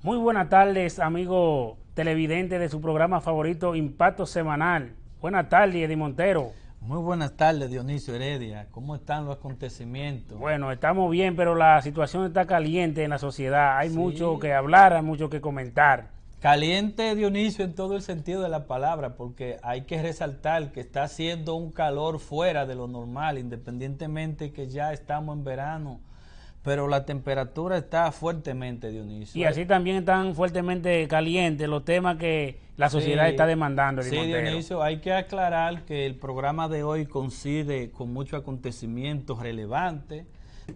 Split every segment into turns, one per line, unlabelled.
Muy buenas tardes, amigo televidente de su programa favorito, Impacto Semanal. Buenas tardes, Eddie Montero.
Muy buenas tardes, Dionisio Heredia. ¿Cómo están los acontecimientos?
Bueno, estamos bien, pero la situación está caliente en la sociedad. Hay mucho
Sí,
que hablar, hay mucho que comentar.
caliente, Dionisio, en todo el sentido de la palabra, porque hay que resaltar que está haciendo un calor fuera de lo normal, independientemente que ya estamos en verano, pero la temperatura está fuertemente, Dionisio.
Y así también están fuertemente calientes los temas que la sociedad está
Sí,
demandando, Eddie
sí,
Montero.
Dionisio, hay que aclarar que el programa de hoy coincide con muchos acontecimientos relevantes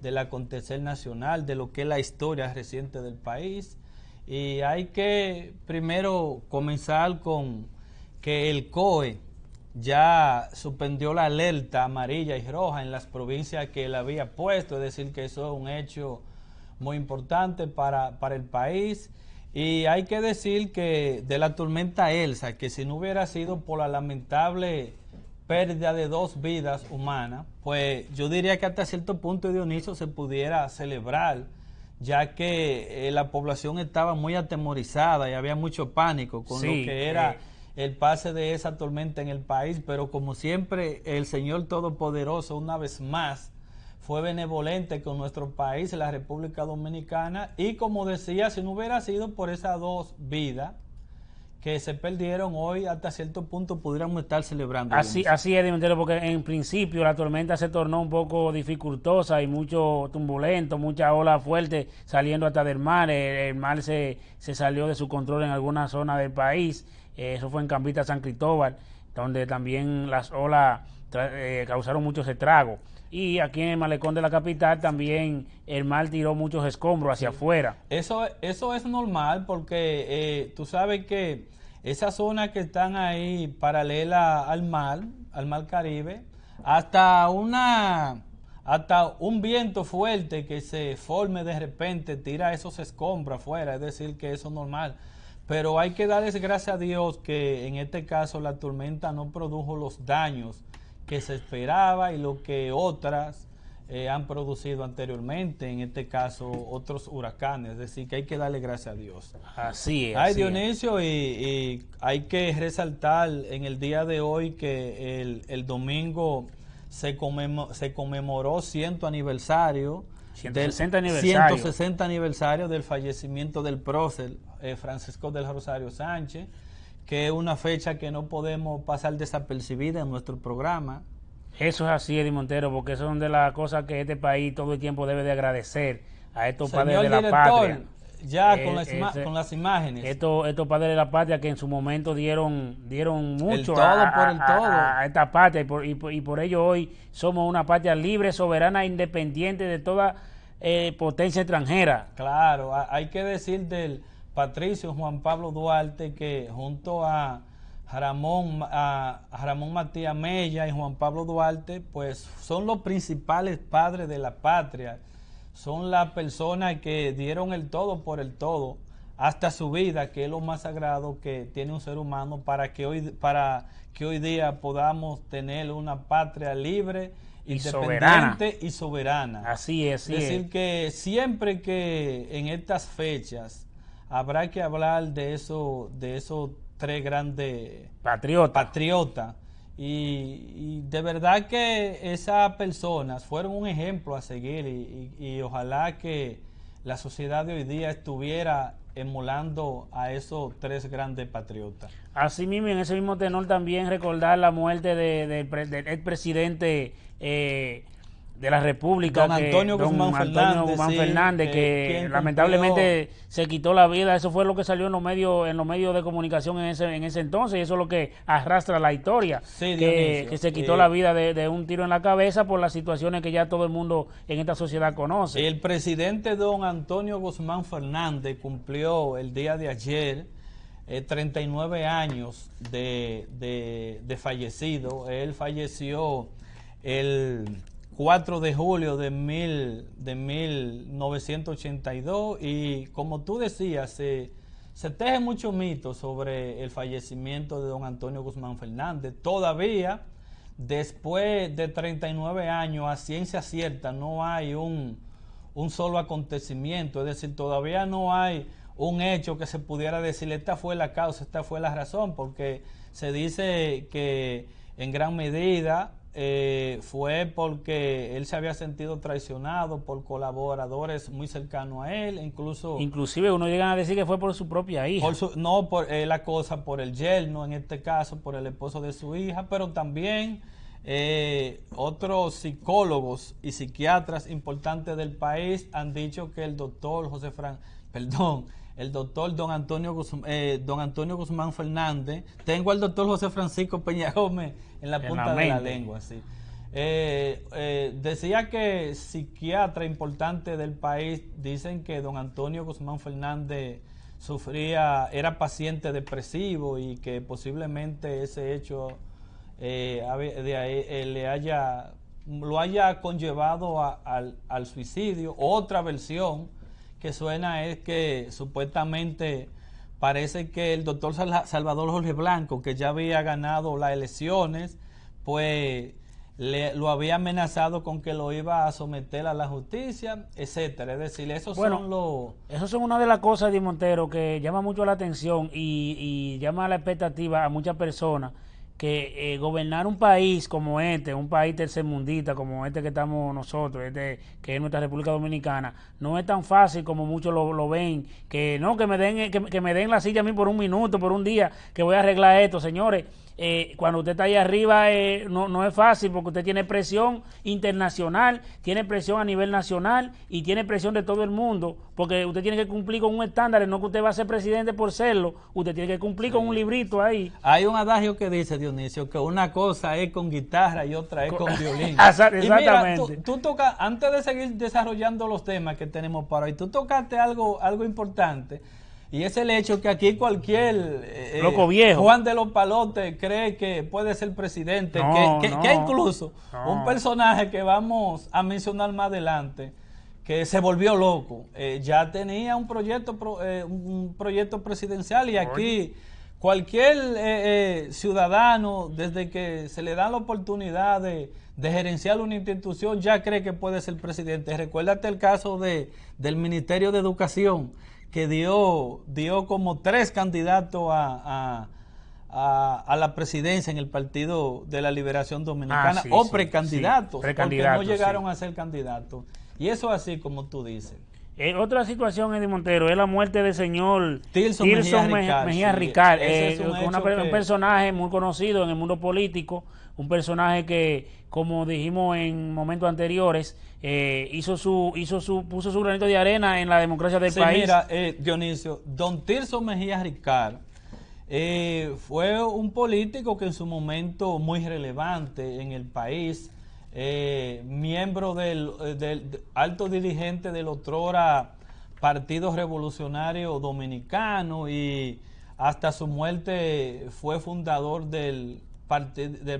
del acontecer nacional, de lo que es la historia reciente del país. Y hay que primero comenzar con que el COE ya suspendió la alerta amarilla y roja en las provincias que él había puesto, es decir, que eso es un hecho muy importante para el país. Y hay que decir que de la tormenta Elsa, que si no hubiera sido por la lamentable pérdida de 2 vidas humanas, pues yo diría que hasta cierto punto, Dionisio, se pudiera celebrar, ya que la población estaba muy atemorizada y había mucho pánico con lo
Sí,
que era el pase de esa tormenta en el país, pero como siempre el Señor Todopoderoso una vez más fue benevolente con nuestro país, la República Dominicana, y como decía, si no hubiera sido por esas 2 vidas que se perdieron hoy, hasta cierto punto pudiéramos estar celebrando, Dionisio.
así es, Eddie Montero, porque en principio la tormenta se tornó un poco dificultosa y mucho turbulento, mucha ola fuerte saliendo hasta del mar. El mar se salió de su control en alguna zona del país. Eso fue en Cambita, San Cristóbal, donde también las olas causaron muchos estragos. Y aquí en el malecón de la capital también el mar tiró muchos escombros hacia
Sí.
afuera.
Eso es normal porque tú sabes que esas zonas que están ahí paralela al mar Caribe, hasta hasta un viento fuerte que se forme de repente tira esos escombros afuera, es decir, que eso es normal. Pero hay que darles gracias a Dios que en este caso la tormenta no produjo los daños que se esperaba y lo que otras han producido anteriormente, en este caso otros huracanes, es decir, que hay que darle gracias a Dios.
Así es,
Ay,
así es.
Dionisio, y hay que resaltar en el día de hoy que el domingo se conmemoró 100 aniversario del
160 aniversario.
160 aniversario del fallecimiento del prócer Francisco del Rosario Sánchez, que es una fecha que no podemos pasar desapercibida en nuestro programa.
Eso es así, Eddie Montero, porque eso son de las cosas que este país todo el tiempo debe de agradecer a estos padres de
Señor
la patria.
director, ya
Ese,
con las imágenes,
estos padres de la patria que en su momento dieron
el
mucho
todo por el todo.
a esta patria y por ello hoy somos una patria libre, soberana e independiente de toda potencia extranjera.
Claro, hay que decir del Patricio Juan Pablo Duarte que junto a Ramón Matías Mella y Juan Pablo Duarte, pues son los principales padres de la patria, son las personas que dieron el todo por el todo, hasta su vida, que es lo más sagrado que tiene un ser humano, para que hoy día podamos tener una patria libre,
Y soberana.
independiente y soberana.
Así es,
Es
así es.
decir, que siempre que en estas fechas habrá que hablar de esos tres grandes
Patriota.
patriotas. Y de verdad que esas personas fueron un ejemplo a seguir y ojalá que la sociedad de hoy día estuviera emulando a esos tres grandes patriotas.
Así mismo, en ese mismo tenor también recordar la muerte del expresidente de la República,
Don Antonio
don
Guzmán
Antonio
Fernández,
Guzmán
sí,
Fernández, que
quien cumplió.
lamentablemente se quitó la vida. Eso fue lo que salió en los medios de comunicación en ese entonces, y eso es lo que arrastra la historia,
Sí,
que
Dionisio.
se quitó la vida de un tiro en la cabeza por las situaciones que ya todo el mundo en esta sociedad conoce.
El presidente don Antonio Guzmán Fernández cumplió el día de ayer 39 años de fallecido. Él falleció el 4 de julio de 1982 y como tú decías, se teje mucho mito sobre el fallecimiento de don Antonio Guzmán Fernández. Todavía, después de 39 años, a ciencia cierta, no hay un solo acontecimiento, es decir, todavía no hay un hecho que se pudiera decir esta fue la causa, esta fue la razón, porque se dice que en gran medida fue porque él se había sentido traicionado por colaboradores muy cercanos a él,
inclusive uno llega a decir que fue por su propia hija.
No por la cosa, por el yerno, en este caso, por el esposo de su hija, pero también otros psicólogos y psiquiatras importantes del país han dicho que el doctor el doctor don Antonio Guzmán Fernández, tengo al doctor José Francisco Peña Gómez en la punta de la lengua, sí. Decía que psiquiatras importantes del país dicen que don Antonio Guzmán Fernández era paciente depresivo y que posiblemente ese hecho lo haya conllevado al suicidio. Otra versión que suena es que supuestamente parece que el doctor Salvador Jorge Blanco, que ya había ganado las elecciones, pues lo había amenazado con que lo iba a someter a la justicia, etcétera. Es decir, esos
son una de las cosas, Di Montero, que llama mucho la atención y llama la expectativa a muchas personas, que gobernar un país como un país tercermundista como este que estamos nosotros, que es nuestra República Dominicana, no es tan fácil como muchos lo ven, que no, que me den la silla a mí por un minuto, por un día, que voy a arreglar esto. Señores, cuando usted está ahí arriba no es fácil, porque usted tiene presión internacional, tiene presión a nivel nacional y tiene presión de todo el mundo, porque usted tiene que cumplir con un estándar, no que usted va a ser presidente por serlo, usted tiene que cumplir con un librito ahí.
Hay un adagio que dice, Dionisio, que una cosa es con guitarra y otra es con violín.
Exactamente.
Y mira, tú tocas, antes de seguir desarrollando los temas que tenemos para hoy, tú tocaste algo importante. Y es el hecho que aquí cualquier
loco viejo
Juan de los Palotes cree que puede ser presidente, que incluso un personaje que vamos a mencionar más adelante, que se volvió loco, ya tenía un proyecto presidencial, y aquí cualquier ciudadano, desde que se le da la oportunidad de gerenciar una institución, ya cree que puede ser presidente. Recuérdate el caso del Ministerio de Educación, que dio como 3 candidatos a la presidencia en el Partido de la Liberación Dominicana, precandidatos, porque no llegaron a ser candidatos. Y eso así como tú dices.
Otra situación, Eddie Montero, es la muerte del señor
Tirso
Mejía Ricard, un personaje muy conocido en el mundo político, un personaje que, como dijimos en momentos anteriores, puso su granito de arena en la democracia del país.
Mira, Dionisio, don Tirso Mejía Ricard fue un político que en su momento muy relevante en el país, miembro del alto dirigente del otrora Partido Revolucionario Dominicano, y hasta su muerte fue fundador del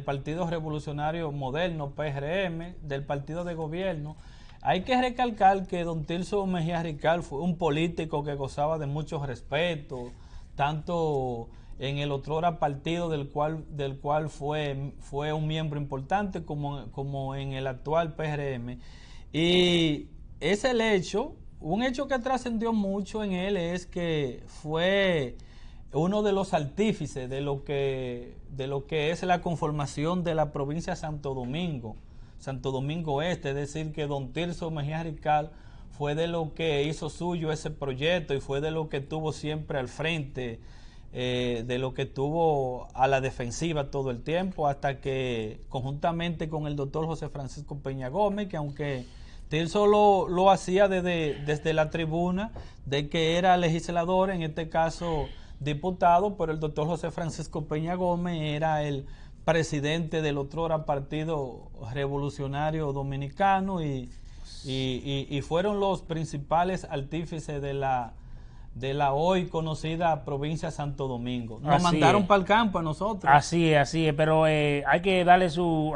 Partido Revolucionario Moderno, PRM, del partido de gobierno. Hay que recalcar que don Tirso Mejía Ricard fue un político que gozaba de mucho respeto, tanto en el otrora partido del cual fue un miembro importante, como en el actual PRM. Y es un hecho que trascendió mucho en él, es que fue uno de los artífices de lo que es la conformación de la provincia de Santo Domingo Este, es decir, que don Tirso Mejía Ricard fue de lo que hizo suyo ese proyecto, y fue de lo que estuvo siempre al frente, de lo que estuvo a la defensiva todo el tiempo, hasta que conjuntamente con el doctor José Francisco Peña Gómez, que aunque Tirso lo hacía desde la tribuna de que era legislador, en este caso diputado, pero el doctor José Francisco Peña Gómez era el presidente del otrora Partido Revolucionario Dominicano, y fueron los principales artífices de la hoy conocida provincia de Santo Domingo. Nos mandaron para el campo a nosotros.
Así es, pero hay que darle su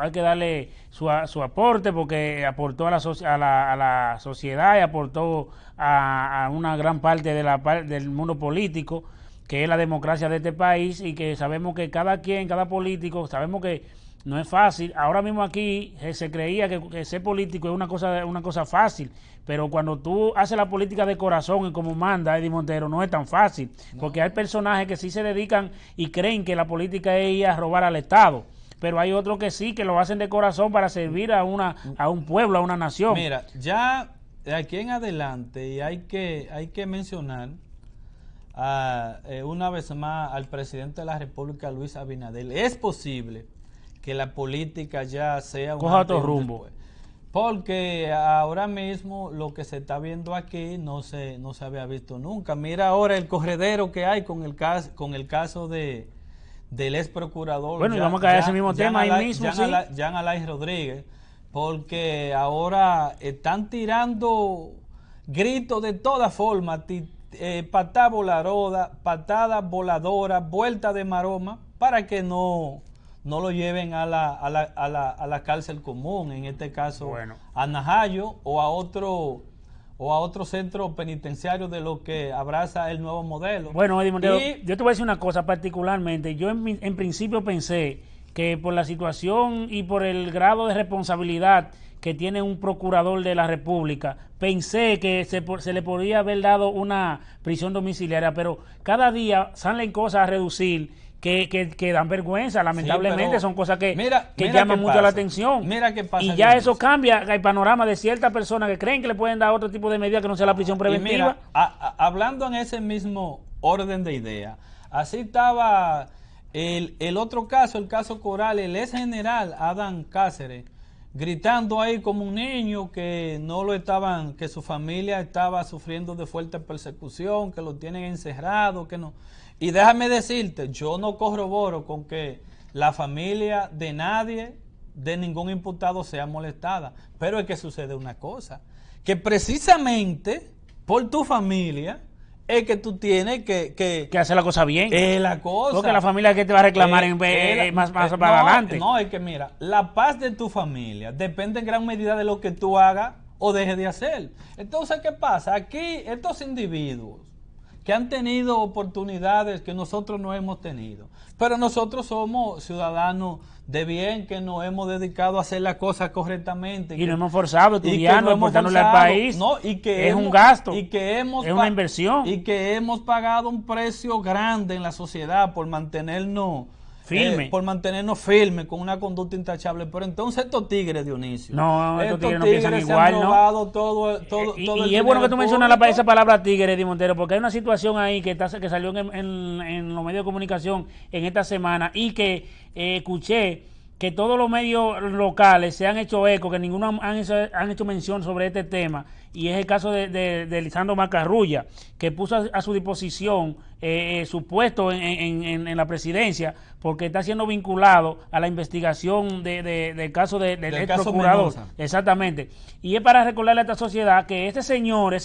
aporte, porque aportó a la sociedad y aportó a una gran parte del mundo político, que es la democracia de este país, y que sabemos que cada político, sabemos que no es fácil. Ahora mismo aquí se creía que ser político es una cosa fácil, pero cuando tú haces la política de corazón y como manda Eddie Montero, no es tan fácil, porque hay personajes que sí se dedican y creen que la política es ir a robar al Estado, pero hay otros que sí, que lo hacen de corazón para servir a un pueblo, a una nación.
Mira, ya de aquí en adelante, y hay que mencionar una vez más al presidente de la República, Luis Abinader. Es posible que la política ya sea un
coja otro rumbo.
Porque ahora mismo lo que se está viendo aquí no se había visto nunca. Mira ahora el corredero que hay con el caso del ex procurador.
Bueno, y vamos a caer a ese mismo tema ahí mismo, sí.
Jean Alain Rodríguez, porque ahora están tirando gritos de todas formas, patada voladora, vuelta de maroma, para que no lo lleven a la cárcel común, en este caso a Najayo o a otro centro penitenciario de lo que abraza el nuevo modelo.
Bueno, Eddie Montero, yo te voy a decir una cosa particularmente. Yo en principio pensé que por la situación y por el grado de responsabilidad que tiene un procurador de la República, pensé que se le podría haber dado una prisión domiciliaria, pero cada día salen cosas a reducir que dan vergüenza, lamentablemente. Sí, son cosas que llaman mucho la atención.
Mira qué pasa.
Y ya eso cambia el panorama de ciertas personas que creen que le pueden dar otro tipo de medida que no sea la prisión preventiva.
Mira, hablando en ese mismo orden de idea, así estaba el otro caso, el caso Coral, el ex general Adán Cáceres, gritando ahí como un niño que que su familia estaba sufriendo de fuerte persecución, que lo tienen encerrado, que no. Y déjame decirte, yo no corroboro con que la familia de nadie, de ningún imputado, sea molestada. Pero es que sucede una cosa, que precisamente por tu familia es que tú tienes que
hacer la cosa bien.
La cosa.
Porque la familia que te va a reclamar más para adelante.
No, es que mira, la paz de tu familia depende en gran medida de lo que tú hagas o dejes de hacer. Entonces, ¿qué pasa? Aquí estos individuos que han tenido oportunidades que nosotros no hemos tenido, pero nosotros somos ciudadanos de bien, que nos hemos dedicado a hacer las cosas correctamente.
Y nos hemos forzado estudiando, aportándole al país.
Es
un gasto,
es
una inversión.
Y que hemos pagado un precio grande en la sociedad por mantenernos firmes, con una conducta intachable. Pero entonces estos tigres, Dionisio,
estos tigres no piensan igual,
¿no? Todo
y es bueno que tú mencionas esa palabra tigre, Eddie Montero, porque hay una situación ahí que salió en los medios de comunicación en esta semana y que escuché que todos los medios locales se han hecho eco, que ninguno han hecho mención sobre este tema, y es el caso de Lisandro Macarrulla, que puso a su disposición su puesto en la presidencia, porque está siendo vinculado a la investigación del caso del ex procurador. Exactamente. Y es para recordarle a esta sociedad que ese señor,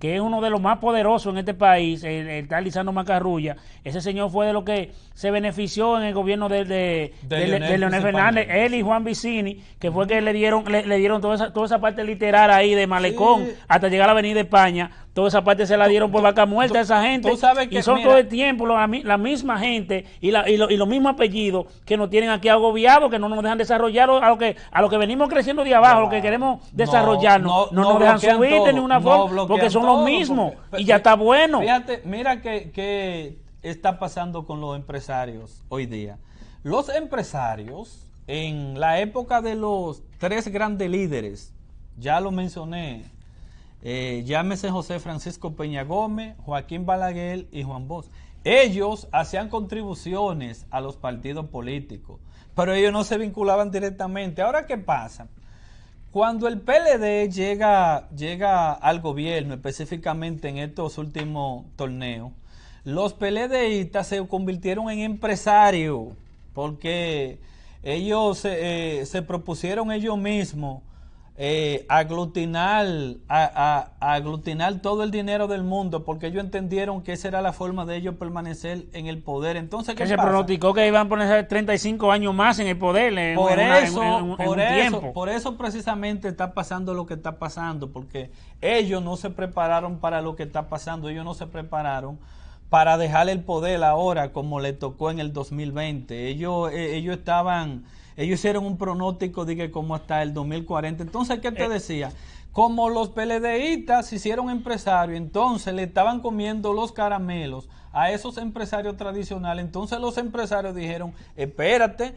que es uno de los más poderosos en este país, el tal Lisandro Macarrulla, ese señor fue de lo que se benefició en el gobierno de Leonel Fernández, él y Juan Vicini, que fue que le dieron toda esa parte literal ahí de Malecón, hasta llegar a la Avenida España. Toda esa parte se la dieron por vaca muerta a esa gente. Y son todo el tiempo la misma gente y los mismos apellidos que nos tienen aquí agobiados, que no nos dejan desarrollar a lo que venimos creciendo de abajo, lo que queremos desarrollarnos. No nos dejan subir de ninguna forma, porque son los mismos. Y ya está bueno.
Fíjate, mira que está pasando con los empresarios hoy día. Los empresarios, en la época de los tres grandes líderes, ya lo mencioné, llámese José Francisco Peña Gómez, Joaquín Balaguer y Juan Bosch. Ellos hacían contribuciones a los partidos políticos, pero ellos no se vinculaban directamente. Ahora, ¿qué pasa? Cuando el PLD llega al gobierno, específicamente en estos últimos torneos, los PLDistas se convirtieron en empresarios, porque ellos se propusieron ellos mismos aglutinar todo el dinero del mundo, porque ellos entendieron que esa era la forma de ellos permanecer en el poder. Entonces, ¿qué
se
pasa?
pronosticó que iban a poner 35 años más en el poder
por eso precisamente está pasando lo que está pasando, porque ellos no se prepararon para lo que está pasando, ellos no se prepararon para dejarle el poder ahora como le tocó en el 2020. Ellos hicieron un pronóstico de que como hasta el 2040. Entonces, ¿qué te decía? Como los PLDistas se hicieron empresarios, entonces le estaban comiendo los caramelos a esos empresarios tradicionales. Entonces los empresarios dijeron, espérate,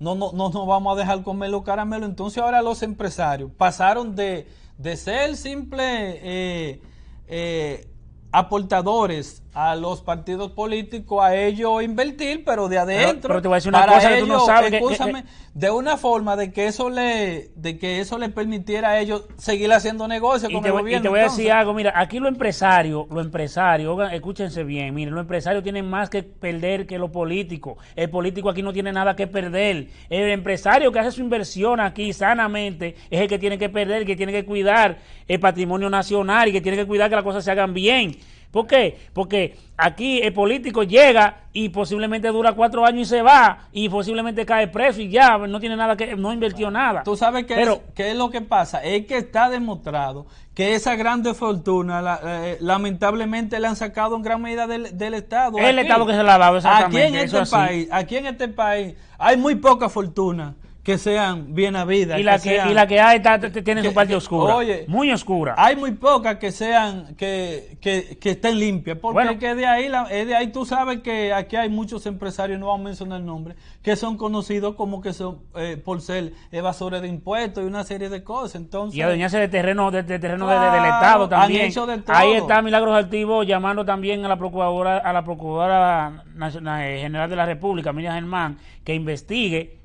no vamos a dejar comer los caramelos. Entonces ahora los empresarios pasaron de ser simples aportadores a los partidos políticos, a ellos invertir, pero de adentro.
Pero te voy a decir una cosa que tú no sabes.
De una forma de que eso le permitiera a ellos seguir haciendo negocios con el gobierno.
Y te voy a decir algo, mira, aquí los empresarios, oigan, escúchense bien, miren, los empresarios tienen más que perder que los políticos. El político aquí no tiene nada que perder. El empresario que hace su inversión aquí sanamente es el que tiene que perder, el que tiene que cuidar el patrimonio nacional y que tiene que cuidar que las cosas se hagan bien. ¿Por qué? Porque aquí el político llega y posiblemente dura 4 años y se va y posiblemente cae preso y ya no tiene nada que, no invirtió nada.
Tú sabes qué es lo que pasa, es que está demostrado que esa grande fortuna lamentablemente le han sacado en gran medida del Estado.
El Estado que se la ha dado, exactamente.
Aquí en este país hay muy poca fortuna que sean bien habidas.
Y la que hay tiene su parte oscura. Oye, muy oscura.
Hay muy pocas que sean, que estén limpias. Porque que de ahí tú sabes que aquí hay muchos empresarios, no vamos a mencionar el nombre, que son conocidos como que son por ser evasores de impuestos y una serie de cosas. Entonces,
y adueñarse de terreno del Estado también.
Han hecho de todo.
Ahí está Milagros Altivo llamando también a la Procuradora General de la República, Miriam Germán, que investigue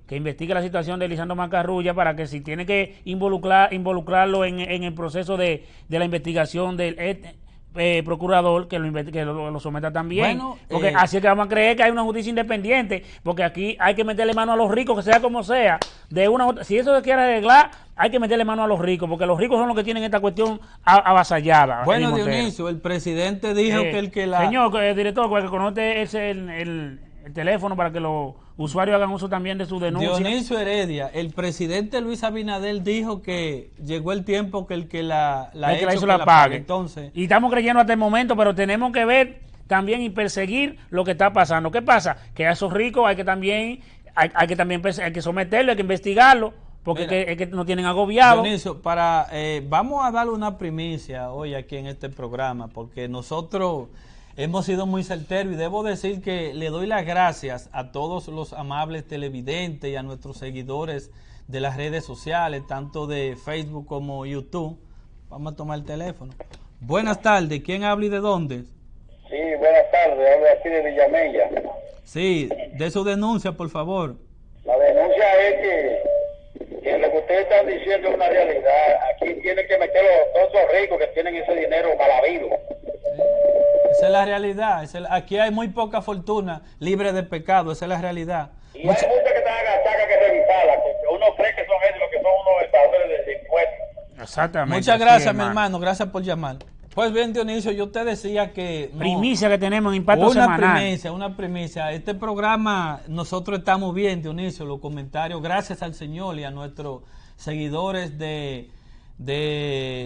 la situación de Lisandro Macarrulla para que si tiene que involucrarlo en el proceso de la investigación del procurador, que lo someta también. Bueno, porque así es que vamos a creer que hay una justicia independiente, porque aquí hay que meterle mano a los ricos, que sea como sea. Si eso se quiere arreglar, hay que meterle mano a los ricos, porque los ricos son los que tienen esta cuestión avasallada.
Bueno, Dionisio, el presidente dijo
Señor director, que conoce el teléfono para que los usuarios hagan uso también de su denuncia.
Dionisio Heredia, el presidente Luis Abinader dijo que llegó el tiempo que el que la
pague.
Entonces,
y estamos creyendo hasta el momento, pero tenemos que ver también y perseguir lo que está pasando. ¿Qué pasa? Que a esos ricos hay que someterlo, hay que investigarlo, porque es que no tienen agobiado.
Dionisio, vamos a darle una primicia hoy aquí en este programa, porque nosotros hemos sido muy certeros y debo decir que le doy las gracias a todos los amables televidentes y a nuestros seguidores de las redes sociales, tanto de Facebook como YouTube. Vamos a tomar el teléfono. Buenas tardes, ¿quién habla y de dónde?
Sí, buenas tardes, hablo aquí de Villamella.
Sí, de su denuncia, por favor.
La denuncia es que lo que ustedes están diciendo es una realidad. Aquí tienen que meter todos esos ricos que tienen ese dinero mal habido.
Esa es la realidad. Aquí hay muy poca fortuna libre de pecado. Esa es la realidad.
Y hay muchas que están agachadas que revisarlas, porque uno cree que son ellos los que son unos evasores de impuestos.
Exactamente.
Muchas gracias, mi hermano. Gracias por llamar. Pues bien, Dionisio, yo te decía que...
Primicia que tenemos en Impacto Semanal.
Una primicia. Este programa, nosotros estamos bien, Dionisio, los comentarios, gracias al Señor y a nuestros seguidores de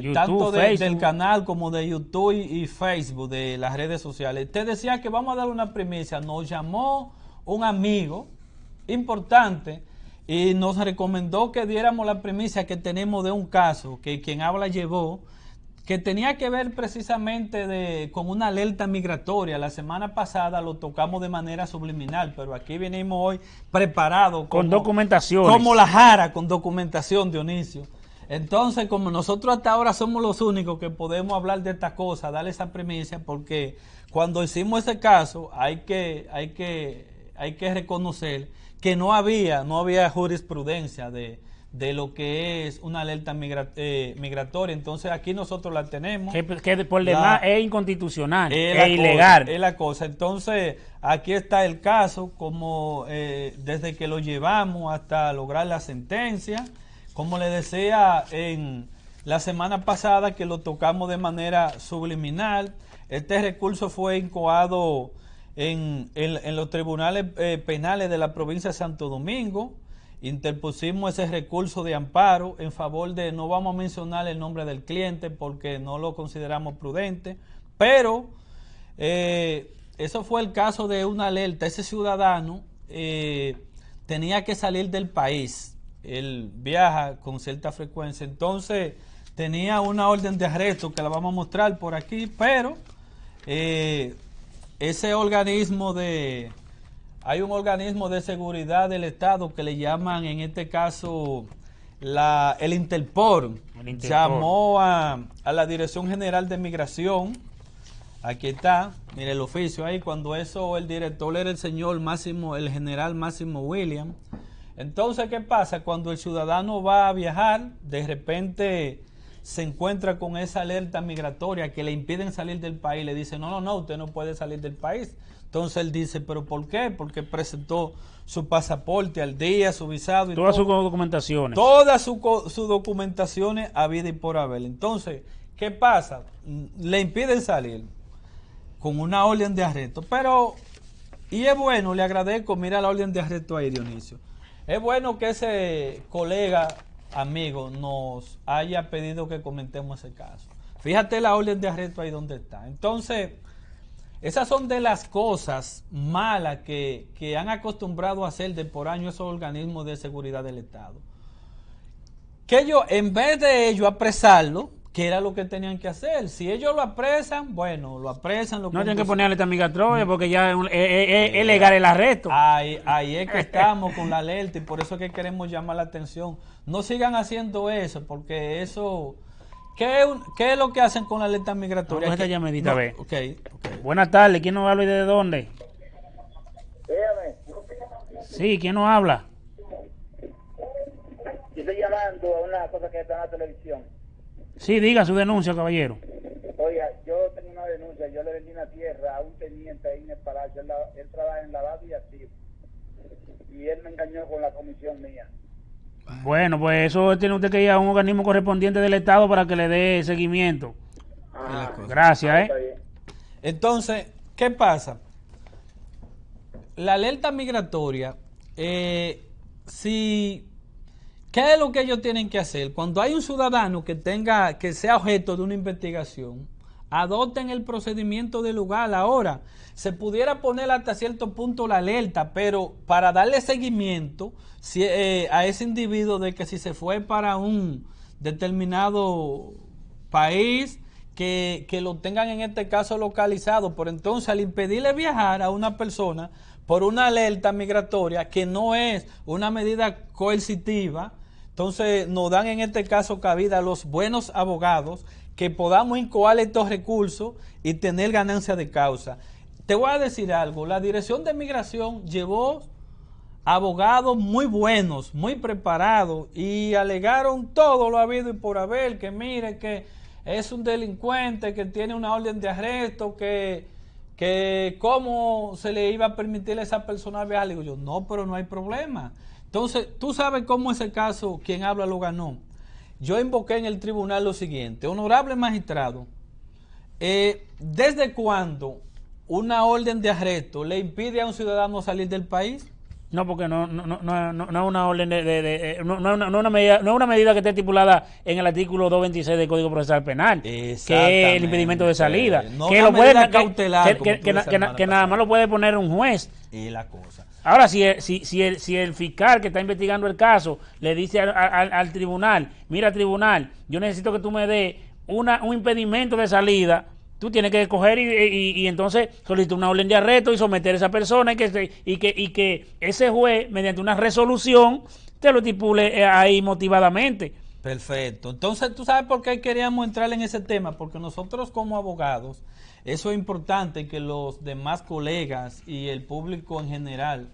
YouTube, tanto del canal como de YouTube y Facebook, de las redes sociales. Te decía que vamos a dar una primicia. Nos llamó un amigo importante y nos recomendó que diéramos la primicia que tenemos de un caso que quien habla llevó, que tenía que ver precisamente con una alerta migratoria. La semana pasada lo tocamos de manera subliminal, pero aquí venimos hoy preparados
con documentación,
como la jara, con documentación, Dionisio. Entonces, como nosotros hasta ahora somos los únicos que podemos hablar de esta cosa, darle esa primicia, porque cuando hicimos ese caso hay que reconocer que no había jurisprudencia de lo que es una alerta migratoria. Entonces aquí nosotros la tenemos.
Que por demás es inconstitucional, es ilegal.
Es la cosa. Entonces aquí está el caso, como desde que lo llevamos hasta lograr la sentencia. Como le decía en la semana pasada que lo tocamos de manera subliminal, este recurso fue incoado en los tribunales penales de la provincia de Santo Domingo. Interpusimos ese recurso de amparo en favor de, no vamos a mencionar el nombre del cliente porque no lo consideramos prudente, pero eso fue el caso de una alerta. Ese ciudadano tenía que salir del país. Él viaja con cierta frecuencia. Entonces tenía una orden de arresto que la vamos a mostrar por aquí, pero ese organismo hay un organismo de seguridad del Estado que le llaman en este caso el Interpol. Llamó a la Dirección General de Migración. Aquí está, mire el oficio ahí, cuando el director era el general Máximo William. Entonces, ¿qué pasa? Cuando el ciudadano va a viajar, de repente se encuentra con esa alerta migratoria que le impiden salir del país. Le dice, no, usted no puede salir del país. Entonces él dice, ¿pero por qué? Porque presentó su pasaporte al día, su visado y
todas sus documentaciones.
Todas sus documentaciones habidas y por haber. Entonces, ¿qué pasa? Le impiden salir con una orden de arresto. Y es bueno, le agradezco, mira la orden de arresto ahí, Dionisio. Es bueno que ese colega, amigo, nos haya pedido que comentemos ese caso. Fíjate la orden de arresto ahí donde está. Entonces, esas son de las cosas malas que han acostumbrado a hacer de por año esos organismos de seguridad del Estado. Que ellos, en vez de ellos apresarlo, que era lo que tenían que hacer. Si ellos lo apresan, bueno, lo apresan. No
tienen que ponerle alerta migratoria porque ya es legal el arresto.
Ahí es que estamos con la alerta y por eso es que queremos llamar la atención. No sigan haciendo eso porque eso... ¿Qué es lo que hacen con la alerta migratoria?
Esta llamadita, ve.
Okay.
Buenas tardes, ¿quién nos habla y desde dónde?
Dígame.
Sí, ¿quién nos habla?
Yo estoy llamando a una cosa que está en la televisión.
Sí, diga su denuncia, caballero.
Oiga, yo tengo una denuncia. Yo le vendí una tierra a un teniente ahí en el palacio. Él trabaja en lavado y activo. Y él me engañó con la comisión mía.
Bueno, pues eso tiene usted que ir a un organismo correspondiente del Estado para que le dé seguimiento. Gracias,
Entonces, ¿qué pasa? La alerta migratoria, ¿qué es lo que ellos tienen que hacer? Cuando hay un ciudadano que sea objeto de una investigación, adopten el procedimiento del lugar. Ahora, se pudiera poner hasta cierto punto la alerta, pero para darle seguimiento a ese individuo de que si se fue para un determinado país, que lo tengan en este caso localizado. Por entonces, al impedirle viajar a una persona por una alerta migratoria que no es una medida coercitiva, entonces nos dan en este caso cabida a los buenos abogados que podamos incoar estos recursos y tener ganancia de causa. Te voy a decir algo, la Dirección de Migración llevó abogados muy buenos, muy preparados y alegaron todo lo habido y por haber, que mire que es un delincuente, que tiene una orden de arresto, que cómo se le iba a permitir a esa persona viajar. Le digo yo, no, pero no hay problema. Entonces, tú sabes cómo ese caso, quien habla lo ganó. Yo invoqué en el tribunal lo siguiente, honorable magistrado, ¿desde cuándo una orden de arresto le impide a un ciudadano salir del país?
No, porque no es una orden no es una medida que esté estipulada en el artículo 226 del Código Procesal Penal, que es el impedimento de salida,
no
que
una
lo puede
medida cautelar,
que nada más lo puede poner un juez.
Y la cosa.
Ahora, si el fiscal que está investigando el caso le dice al tribunal, mira tribunal, yo necesito que tú me des un impedimento de salida, tú tienes que coger y entonces solicitar una orden de arresto y someter a esa persona y que ese juez, mediante una resolución, te lo estipule ahí motivadamente.
Perfecto. Entonces, ¿tú sabes por qué queríamos entrar en ese tema? Porque nosotros como abogados, eso es importante que los demás colegas y el público en general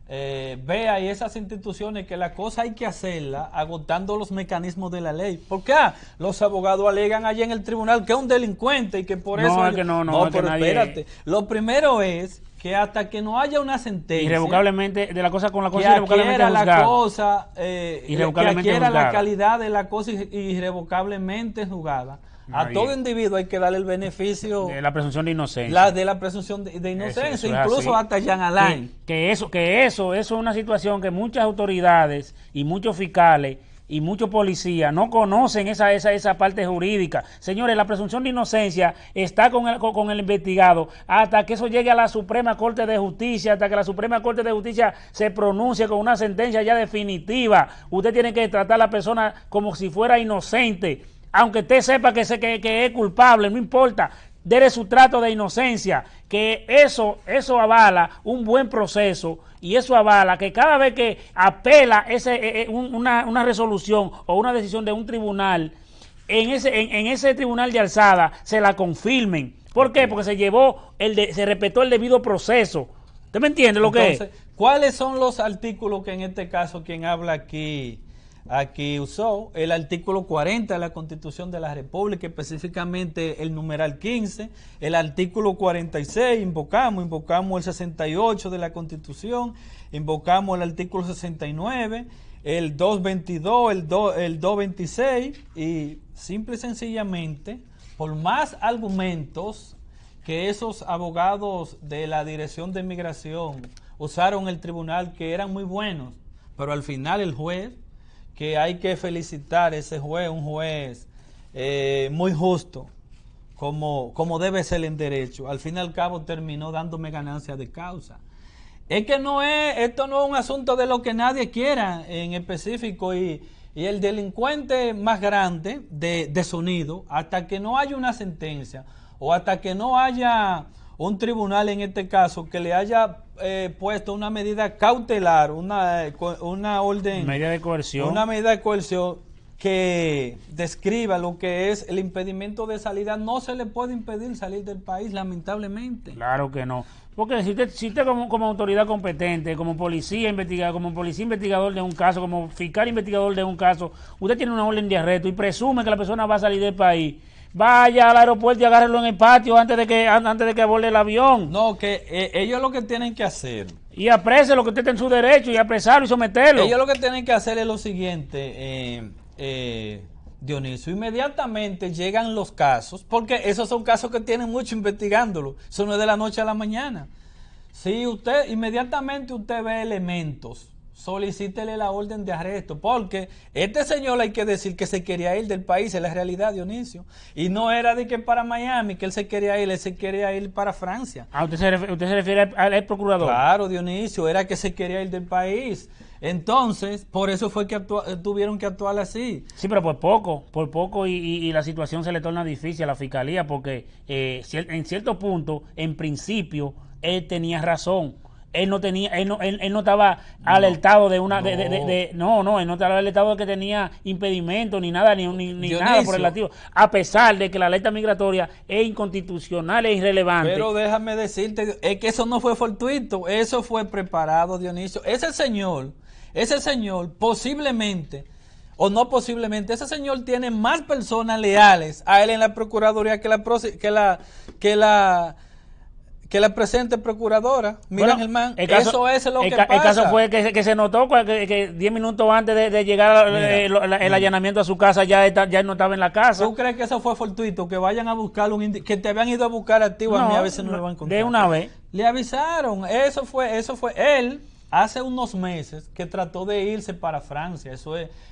vea y esas instituciones que la cosa hay que hacerla agotando los mecanismos de la ley. Porque los abogados alegan allí en el tribunal que es un delincuente y que por eso...
No,
pero espérate. Lo primero es que hasta que no haya una sentencia...
Irrevocablemente, de la cosa con la cosa
irrevocablemente juzgada.
La cosa,
irrevocablemente que adquiera la calidad de la cosa irrevocablemente juzgada. A todo individuo hay que darle el beneficio
de la presunción de inocencia.
De la presunción de inocencia, eso incluso hasta Jean Alain.
Que eso es una situación que muchas autoridades y muchos fiscales y muchos policías no conocen esa parte jurídica. Señores, la presunción de inocencia está con el investigado hasta que eso llegue a la Suprema Corte de Justicia, hasta que la Suprema Corte de Justicia se pronuncie con una sentencia ya definitiva. Usted tiene que tratar a la persona como si fuera inocente, aunque usted sepa que es culpable, no importa. Dele su trato de inocencia, que eso avala un buen proceso, y eso avala que cada vez que apela una resolución o una decisión de un tribunal, en ese tribunal de alzada se la confirmen. ¿Por qué? Porque se respetó el debido proceso. ¿Usted me entiende lo que es?
¿Cuáles son los artículos que en este caso quien habla aquí usó? El artículo 40 de la Constitución de la República, específicamente el numeral 15, el artículo 46, invocamos el 68 de la Constitución, invocamos el artículo 69, el 222, el 226, y simple y sencillamente, por más argumentos que esos abogados de la Dirección de Migración usaron el tribunal, que eran muy buenos, pero al final el juez, que hay que felicitar a ese juez, un juez muy justo, como debe ser en derecho. Al fin y al cabo terminó dándome ganancia de causa. Es que esto no es un asunto de lo que nadie quiera en específico, y el delincuente más grande de sonido, hasta que no haya una sentencia o hasta que no haya un tribunal en este caso que le haya puesto una medida cautelar, una orden,
medida de coerción,
una medida de coerción que describa lo que es el impedimento de salida, no se le puede impedir salir del país, lamentablemente.
Claro que no. Porque si usted como autoridad competente, como policía investigador de un caso, como fiscal investigador de un caso, usted tiene una orden de arresto y presume que la persona va a salir del país, vaya al aeropuerto y agárrelo en el patio antes de que aborde el avión.
No, que ellos lo que tienen que hacer,
y aprese lo que usted está en su derecho, y apresarlo y someterlo.
Ellos lo que tienen que hacer es lo siguiente, Dionisio: inmediatamente llegan los casos, porque esos son casos que tienen mucho investigándolo, eso no es de la noche a la mañana. Si inmediatamente usted ve elementos, solicítele la orden de arresto, porque este señor, hay que decir que se quería ir del país, es la realidad, Dionisio, y no era de que para Miami que él se quería ir para Francia.
¿Usted se refiere al procurador?
Claro, Dionisio, era que se quería ir del país. Entonces, por eso fue que tuvieron que actuar así.
Sí, pero por poco y la situación se le torna difícil a la fiscalía, porque en cierto punto, en principio, él tenía razón. Él no estaba alertado de una, él no estaba alertado de que tenía impedimento ni nada, ni nada por el relativo, a pesar de que la alerta migratoria es inconstitucional e irrelevante.
Pero déjame decirte, es que eso no fue fortuito, eso fue preparado, Dionisio. Ese señor posiblemente, o no posiblemente, ese señor tiene más personas leales a él en la Procuraduría que la presente procuradora, Miriam Germán. Eso es lo que pasa.
El caso fue que se notó que 10 minutos antes de llegar el allanamiento a su casa, ya no estaba en la casa.
¿Tú crees que eso fue fortuito? Que vayan a buscar que te habían ido a buscar a ti, o a mí a veces no lo van a encontrar.
De una vez.
Le avisaron. Eso fue él. Hace unos meses que trató de irse para Francia,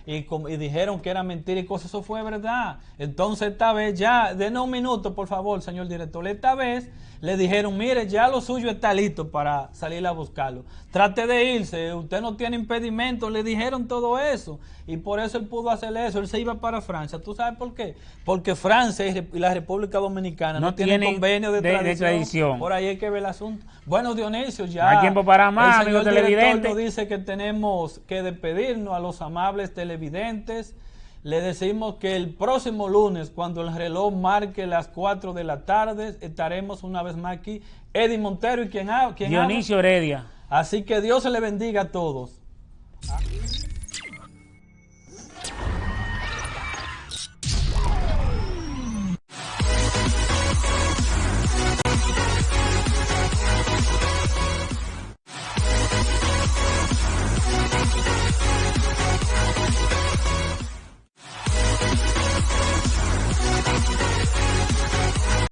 y dijeron que era mentira y cosas, eso fue verdad. Entonces esta vez denos un minuto, por favor, señor director. Esta vez le dijeron: mire, ya lo suyo está listo para salir a buscarlo. Trate de irse, usted no tiene impedimento. Le dijeron todo eso, y por eso él pudo hacer eso. Él se iba para Francia. ¿Tú sabes por qué? Porque Francia y la República Dominicana no tienen convenio de tradición. Por ahí hay que ver el asunto. Bueno, Dionisio, ya
hay tiempo para más,
el señor director nos dice que tenemos que despedirnos. A los amables televidentes le decimos que el próximo lunes, cuando el reloj marque las 4 de la tarde, estaremos una vez más aquí, Eddie Montero y quien
Dionisio Heredia.
Así que Dios se le bendiga a todos.